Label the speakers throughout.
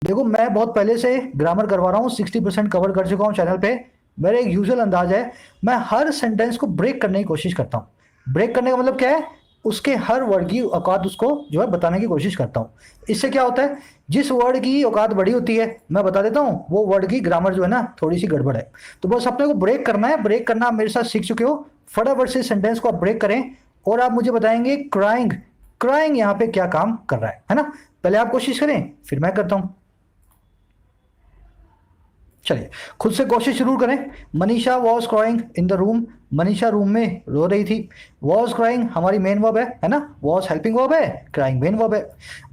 Speaker 1: देखो मैं बहुत पहले से ग्रामर करवा रहा हूँ, 60% कवर कर चुका हूँ चैनल पे। मेरा एक यूजुअल अंदाज है, मैं हर सेंटेंस को ब्रेक करने की कोशिश करता हूँ। ब्रेक करने का मतलब क्या है, उसके हर वर्ड की औकात उसको जो है बताने की कोशिश करता हूँ। इससे क्या होता है, जिस वर्ड की औकात बड़ी होती है मैं बता देता हूँ, वो वर्ड की ग्रामर जो है ना थोड़ी सी गड़बड़ है। तो बस अपने को ब्रेक करना है। ब्रेक करना आप मेरे साथ सीख चुके हो। फटाफट से सेंटेंस को आप ब्रेक करें और आप मुझे बताएंगे क्राइंग। क्राइंग यहाँ पे क्या काम कर रहा है ना। पहले आप कोशिश करें, फिर मैं करता हूं। चलिए खुद से कोशिश जरूर करें। Manisha was crying in the room. Manisha room में रो रही थी। वॉज क्राइंग हमारी मेन वर्ब है ना। वॉज हेल्पिंग वर्ब है, क्राइंग मेन वर्ब है।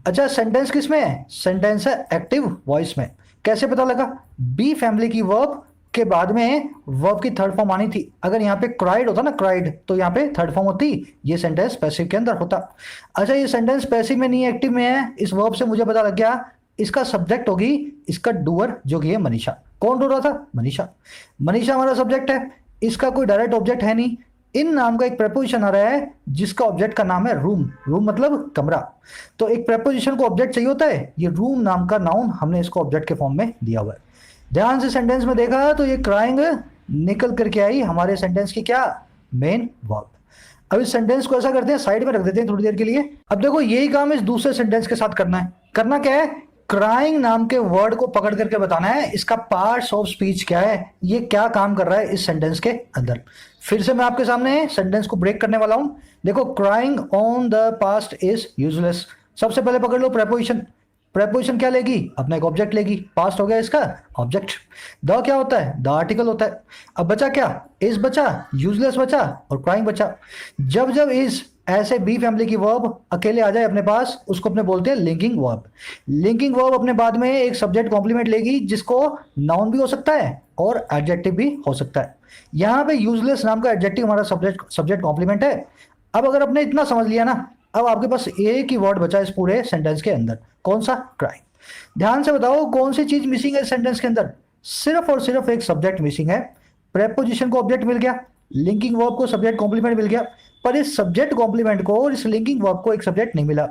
Speaker 1: अच्छा सेंटेंस किस में है, सेंटेंस है एक्टिव वॉइस में। कैसे पता लगा, बी फैमिली की वर्ब के बाद में वर्ब की थर्ड फॉर्म आनी थी। अगर यहाँ पे क्राइड होता ना, क्राइड, तो यहाँ पे थर्ड फॉर्म होती, ये सेंटेंस पैसिव के अंदर होता। अच्छा ये सेंटेंस पैसिव में नहीं एक्टिव में है, इस वर्ब से मुझे पता लग गया इसका सब्जेक्ट होगी इसका डूअर जो कि है मनीषा। कौन रो रहा था, मनीषा। मनीषा हमारा सब्जेक्ट है, इसका कोई डायरेक्ट ऑब्जेक्ट है नहीं। इन नाम का एक प्रेपोजिशन आ रहा है जिसका ऑब्जेक्ट का नाम है रूम। रूम मतलब कमरा। तो एक प्रेपोजिशन को ऑब्जेक्ट चाहिए होता है, ये रूम नाम का नाउन हमने इसको ऑब्जेक्ट के फॉर्म में दिया हुआ है। ध्यान से सेंटेंस में देखा तो ये क्राइंग निकल करके आई हमारे सेंटेंस की क्या, मेन वर्ब। अब इस सेंटेंस को ऐसा करते हैं, साइड में रख देते हैं थोड़ी देर के लिए। अब देखो यही काम इस दूसरे सेंटेंस के साथ करना है। करना क्या है, क्राइंग नाम के वर्ड को पकड़ करके बताना है इसका पार्ट्स ऑफ स्पीच क्या है, ये क्या काम कर रहा है इस सेंटेंस के अंदर। फिर से मैं आपके सामने सेंटेंस को ब्रेक करने वाला हूं। देखो crying on the past is useless. सबसे पहले पकड़ लो प्रेपोजिशन। प्रेपोजिशन क्या लेगी, अपना एक ऑब्जेक्ट लेगी। पास्ट हो गया इसका ऑब्जेक्ट। द क्या होता है, द आर्टिकल होता है। अब बचा क्या, इज बचा, यूजलेस बचा और क्राइंग बचा। जब जब इज ऐसे बी फैमिली की वर्ब अकेले आ जाए अपने पास, उसको अपने बोलते हैं लिंकिंग वर्ब। लिंकिंग वर्ब अपने बाद में एक सब्जेक्ट कॉम्प्लीमेंट लेगी जिसको नाउन भी हो सकता है और एडजेक्टिव भी हो सकता है। यहां पे यूजलेस नाम का एडजेक्टिव हमारा सब्जेक्ट कॉम्प्लीमेंट है। अब अगर आपने इतना समझ लिया ना, अब आपके पास एक ही वर्ड बचा इस पूरे सेंटेंस के अंदर, कौन सा, क्राइम। ध्यान से बताओ कौन सी चीज मिसिंग है सेंटेंस के अंदर, सिर्फ और सिर्फ एक सब्जेक्ट मिसिंग है। प्रेपोजिशन को ऑब्जेक्ट मिल गया, लिंकिंग वर्ब को सब्जेक्ट कॉम्प्लीमेंट मिल गया, पर इस सब्जेक्ट कॉम्प्लीमेंट को और इस लिंकिंग वर्ब को एक सब्जेक्ट नहीं मिला।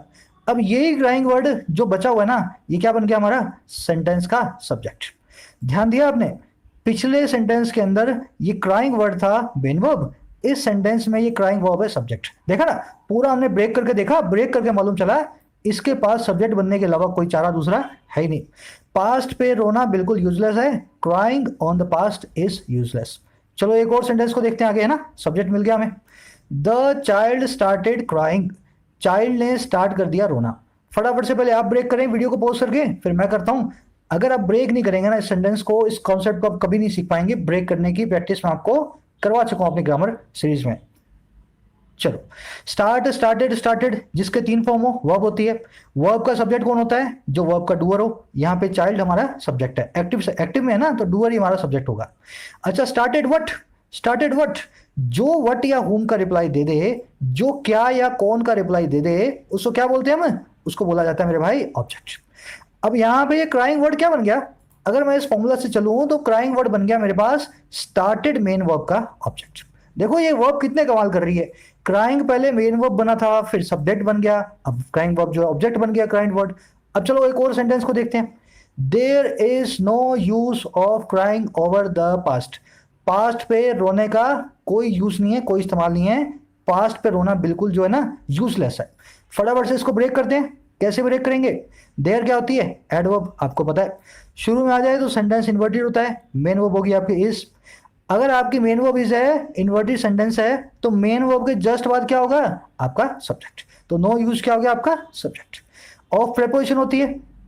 Speaker 1: अब यही क्राइंग वर्ड जो बचा हुआ है ना, ये क्या बन गया हमारा सेंटेंस का सब्जेक्ट। ध्यान दिया आपने, पिछले सेंटेंस के अंदर ये क्राइंग वर्ड था मेन वर्ब, इस सेंटेंस में ये क्राइंग वर्ब है सब्जेक्ट। देखा ना, पूरा हमने ब्रेक करके देखा, ब्रेक करके मालूम चला इसके पास सब्जेक्ट बनने के अलावा कोई चारा दूसरा है ही नहीं। पास्ट पे रोना बिल्कुल यूजलेस है, crying on the past is useless. चलो एक और सेंटेंस को देखते हैं आगे, है ना, सब्जेक्ट मिल गया हमें। The child started crying. Child ने स्टार्ट कर दिया रोना। फटाफट से पहले आप ब्रेक करें वीडियो को पॉज करके, फिर मैं करता हूं। अगर आप ब्रेक नहीं करेंगे ना इस सेंटेंस को, इस कॉन्सेप्ट को आप कभी नहीं सीख पाएंगे। ब्रेक करने की प्रैक्टिस मैं आपको करवा चुका हूं अपनी ग्रामर सीरीज में। चलो स्टार्ट, स्टार्टेड, स्टार्टेड जिसके तीन फॉर्म हो, वर्ब होती है। वर्ब का सब्जेक्ट कौन होता है, जो वर्ब का डूअर हो। यहाँ पे चाइल्ड हमारा सब्जेक्ट है, एक्टिव में है ना, तो डूअर ही हमारा सब्जेक्ट होगा। अच्छा स्टार्टेड व्हाट, स्टार्टेड व्हाट, जो व्हाट या होम का रिप्लाई दे दे, जो क्या या कौन का रिप्लाई दे दे, उसको क्या बोलते हैं हम, उसको बोला जाता है मेरे भाई ऑब्जेक्ट। अब यहाँ पे ये क्राइंग वर्ड क्या बन गया, अगर मैं इस फॉर्मूला से चलूं तो क्राइंग वर्ड बन गया मेरे पास स्टार्टेड मेन वर्ब का ऑब्जेक्ट। देखो ये वर्ब कितने कमाल कर रही है, क्राइंग पहले मेन वर्ब बना था, फिर सब्जेक्ट बन गया, अब क्राइंग वर्ब जो है ऑब्जेक्ट बन गया क्राइंग वर्ड। अब चलो एक और सेंटेंस को देखते हैं। There is no use of crying over the past. Past पे रोने का कोई यूज नहीं है, कोई इस्तेमाल नहीं है। पास्ट पे रोना बिल्कुल जो है ना यूजलेस है। फटाफट से इसको ब्रेक करते हैं। कैसे ब्रेक करेंगे, देयर क्या होती है, एडवर्ब, आपको पता है। शुरू में आ जाए तो सेंटेंस इन्वर्टेड होता है, मेन वर्ब होगी आपकी इज। अगर आपकी मेन वर्ब इज है, इन्वर्टेड सेंटेंस है, तो मेन वर्ब के जस्ट बाद क्या होगा, आपका सब्जेक्ट। तो नो यूज क्या हो गया, आपका सब्जेक्ट। ऑफ प्रेपोजिशन होती है,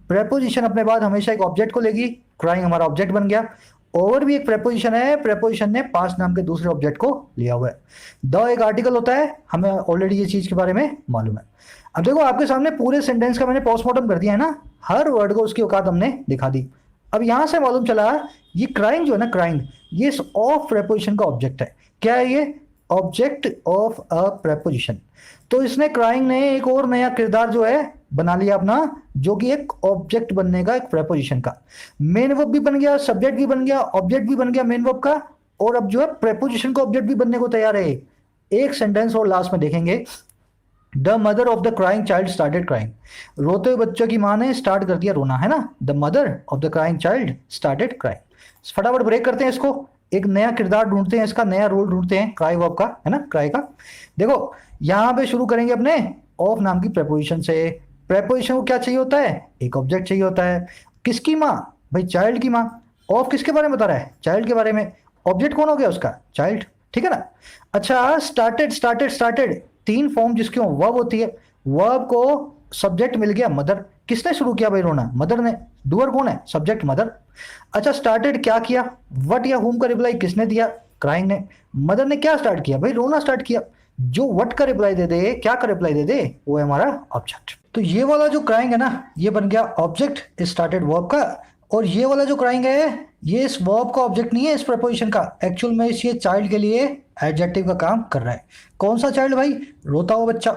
Speaker 1: प्रेपोजिशन अपने बाद हमेशा एक ऑब्जेक्ट को लेगी, क्राइंग हमारा ऑब्जेक्ट बन गया। ओवर भी एक प्रेपोजिशन है, प्रेपोजिशन ने पास्ट नाम के दूसरे ऑब्जेक्ट को लिया हुआ है। द एक आर्टिकल होता है, हमें ऑलरेडी ये चीज के बारे में मालूम है। अब देखो आपके सामने पूरे सेंटेंस का मैंने पोस्टमार्टम कर दिया है ना, हर वर्ड को उसकी औकात हमने दिखा दी। अब यहां से मालूम चला ये क्राइंग जो है ना, क्राइंग ये इस ऑफ प्रेपोजिशन का ऑब्जेक्ट है। क्या है ये, ऑब्जेक्ट ऑफ अ प्रेपोजिशन। तो इसने, क्राइंग ने एक और नया किरदार जो है बना लिया अपना, जो कि एक ऑब्जेक्ट बनने का, एक प्रेपोजिशन का। मेन वर्ब भी बन गया, सब्जेक्ट भी बन गया, ऑब्जेक्ट भी बन गया मेन वर्ब का, और अब जो है प्रेपोजिशन का ऑब्जेक्ट भी बनने को तैयार है। एक सेंटेंस और लास्ट में देखेंगे, the mother of the crying child started crying, रोते हुए बच्चों की माँ ने स्टार्ट कर दिया रोना, है ना। The mother of the crying child started crying. फटाफट ब्रेक करते हैं इसको, एक नया किरदार ढूंढते हैं, इसका नया रोल ढूंढते हैं क्राई वर्ब का, है ना, क्राई का। देखो यहां पे शुरू करेंगे अपने ऑफ नाम की प्रेपोजिशन से। प्रेपोजिशन को क्या चाहिए होता है, एक ऑब्जेक्ट चाहिए होता है। किसकी माँ, भाई चाइल्ड की माँ। ऑफ किसके बारे में बता रहा है, चाइल्ड के बारे में। ऑब्जेक्ट कौन हो गया उसका, चाइल्ड, ठीक है ना। अच्छा स्टार्टेड स्टार्टेड स्टार्टेड, तीन फॉर्म जिसकी वर्ब होती है, वर्ब को सब्जेक्ट मिल गया मदर। किसने शुरू किया भाई रोना, मदर ने। डूअर कौन है, सब्जेक्ट मदर। अच्छा स्टार्टेड क्या किया, वट या हुम का रिप्लाई किसने दिया, क्राइंग ने। मदर ने क्या स्टार्ट किया भाई, रोना स्टार्ट किया। जो वट का रिप्लाई दे दे, क्या का रिप्लाई दे दे, वो है हमारा ऑब्जेक्ट। तो ये वाला जो क्राइंग है ना, ये बन गया ऑब्जेक्ट स्टार्टेड वर्ब का। और ये वाला जो क्राइंग है, ये इस वर्ब का ऑब्जेक्ट नहीं है, इस प्रपोजिशन का। एक्चुअल में ये चाइल्ड के लिए एडजेक्टिव का काम कर रहा है। कौन सा चाइल्ड भाई, रोता हुआ बच्चा।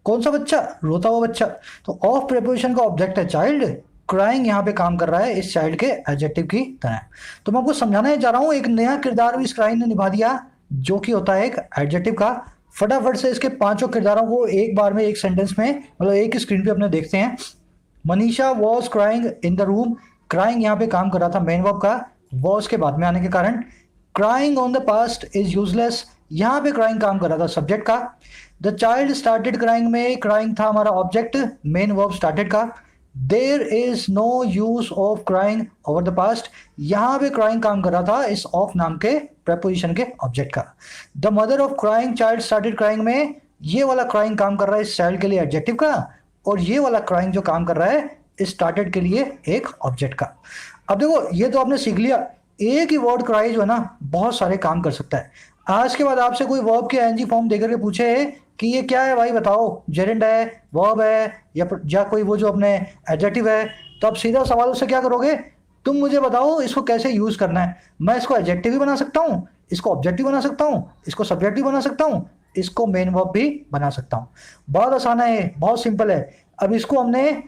Speaker 1: कौन सा बच्चा, रोता हुआ बच्चा। तो ऑफ प्रेपोजिशन का ऑब्जेक्ट है चाइल्ड, क्राइंग यहाँ पे काम कर रहा है इस चाइल्ड के एडजेक्टिव की तरह। तो मैं आपको समझाने जा रहा हूँ, एक नया किरदार भी इस क्राइंग ने निभा दिया, जो कि होता है एक एडजेक्टिव का। फटाफट से इसके पांचों किरदारों को एक बार में, एक सेंटेंस में, मतलब एक स्क्रीन पे अपने देखते हैं। Manisha was crying in the room, crying यहाँ पे काम कर रहा था मेन वर्ब का, वॉज के बाद में आने के कारण। Crying on the past is useless, यहाँ पे क्राइंग काम कर रहा था सब्जेक्ट का। द चाइल्ड स्टार्टेड क्राइंग में क्राइंग था हमारा ऑब्जेक्ट, मेन वर्ब स्टार्टेड का। There is no use of crying over the past, यहाँ पे क्राइंग काम कर रहा था इस ऑफ नाम के प्रेपोजिशन के ऑब्जेक्ट का। The mother of crying child started crying में ये वाला क्राइंग काम कर रहा है इस चाइल्ड के लिए एडजेक्टिव का, और ये वाला क्राइंग जो काम कर रहा है इस स्टार्टेड के लिए एक ऑब्जेक्ट का। अब देखो ये तो आपने सीख लिया, एक ही वर्ड क्राई जो है ना बहुत सारे काम कर सकता है। आज के बाद आपसे कोई वर्ब के एनजी फॉर्म देकर के पूछे कि ये क्या है भाई बताओ, जेरेंड है, वर्ब है, या कोई वो जो अपने एडजेक्टिव है, तो आप सीधा सवाल उससे क्या करोगे, तुम मुझे बताओ इसको कैसे यूज करना है। मैं इसको एडजेक्टिव भी बना सकता हूँ, इसको ऑब्जेक्टिव बना सकता हूँ, इसको सब्जेक्ट भी बना सकता हूँ, इसको मेन वर्ब भी बना सकता हूँ। बहुत आसान है, बहुत सिंपल है। अब इसको हमने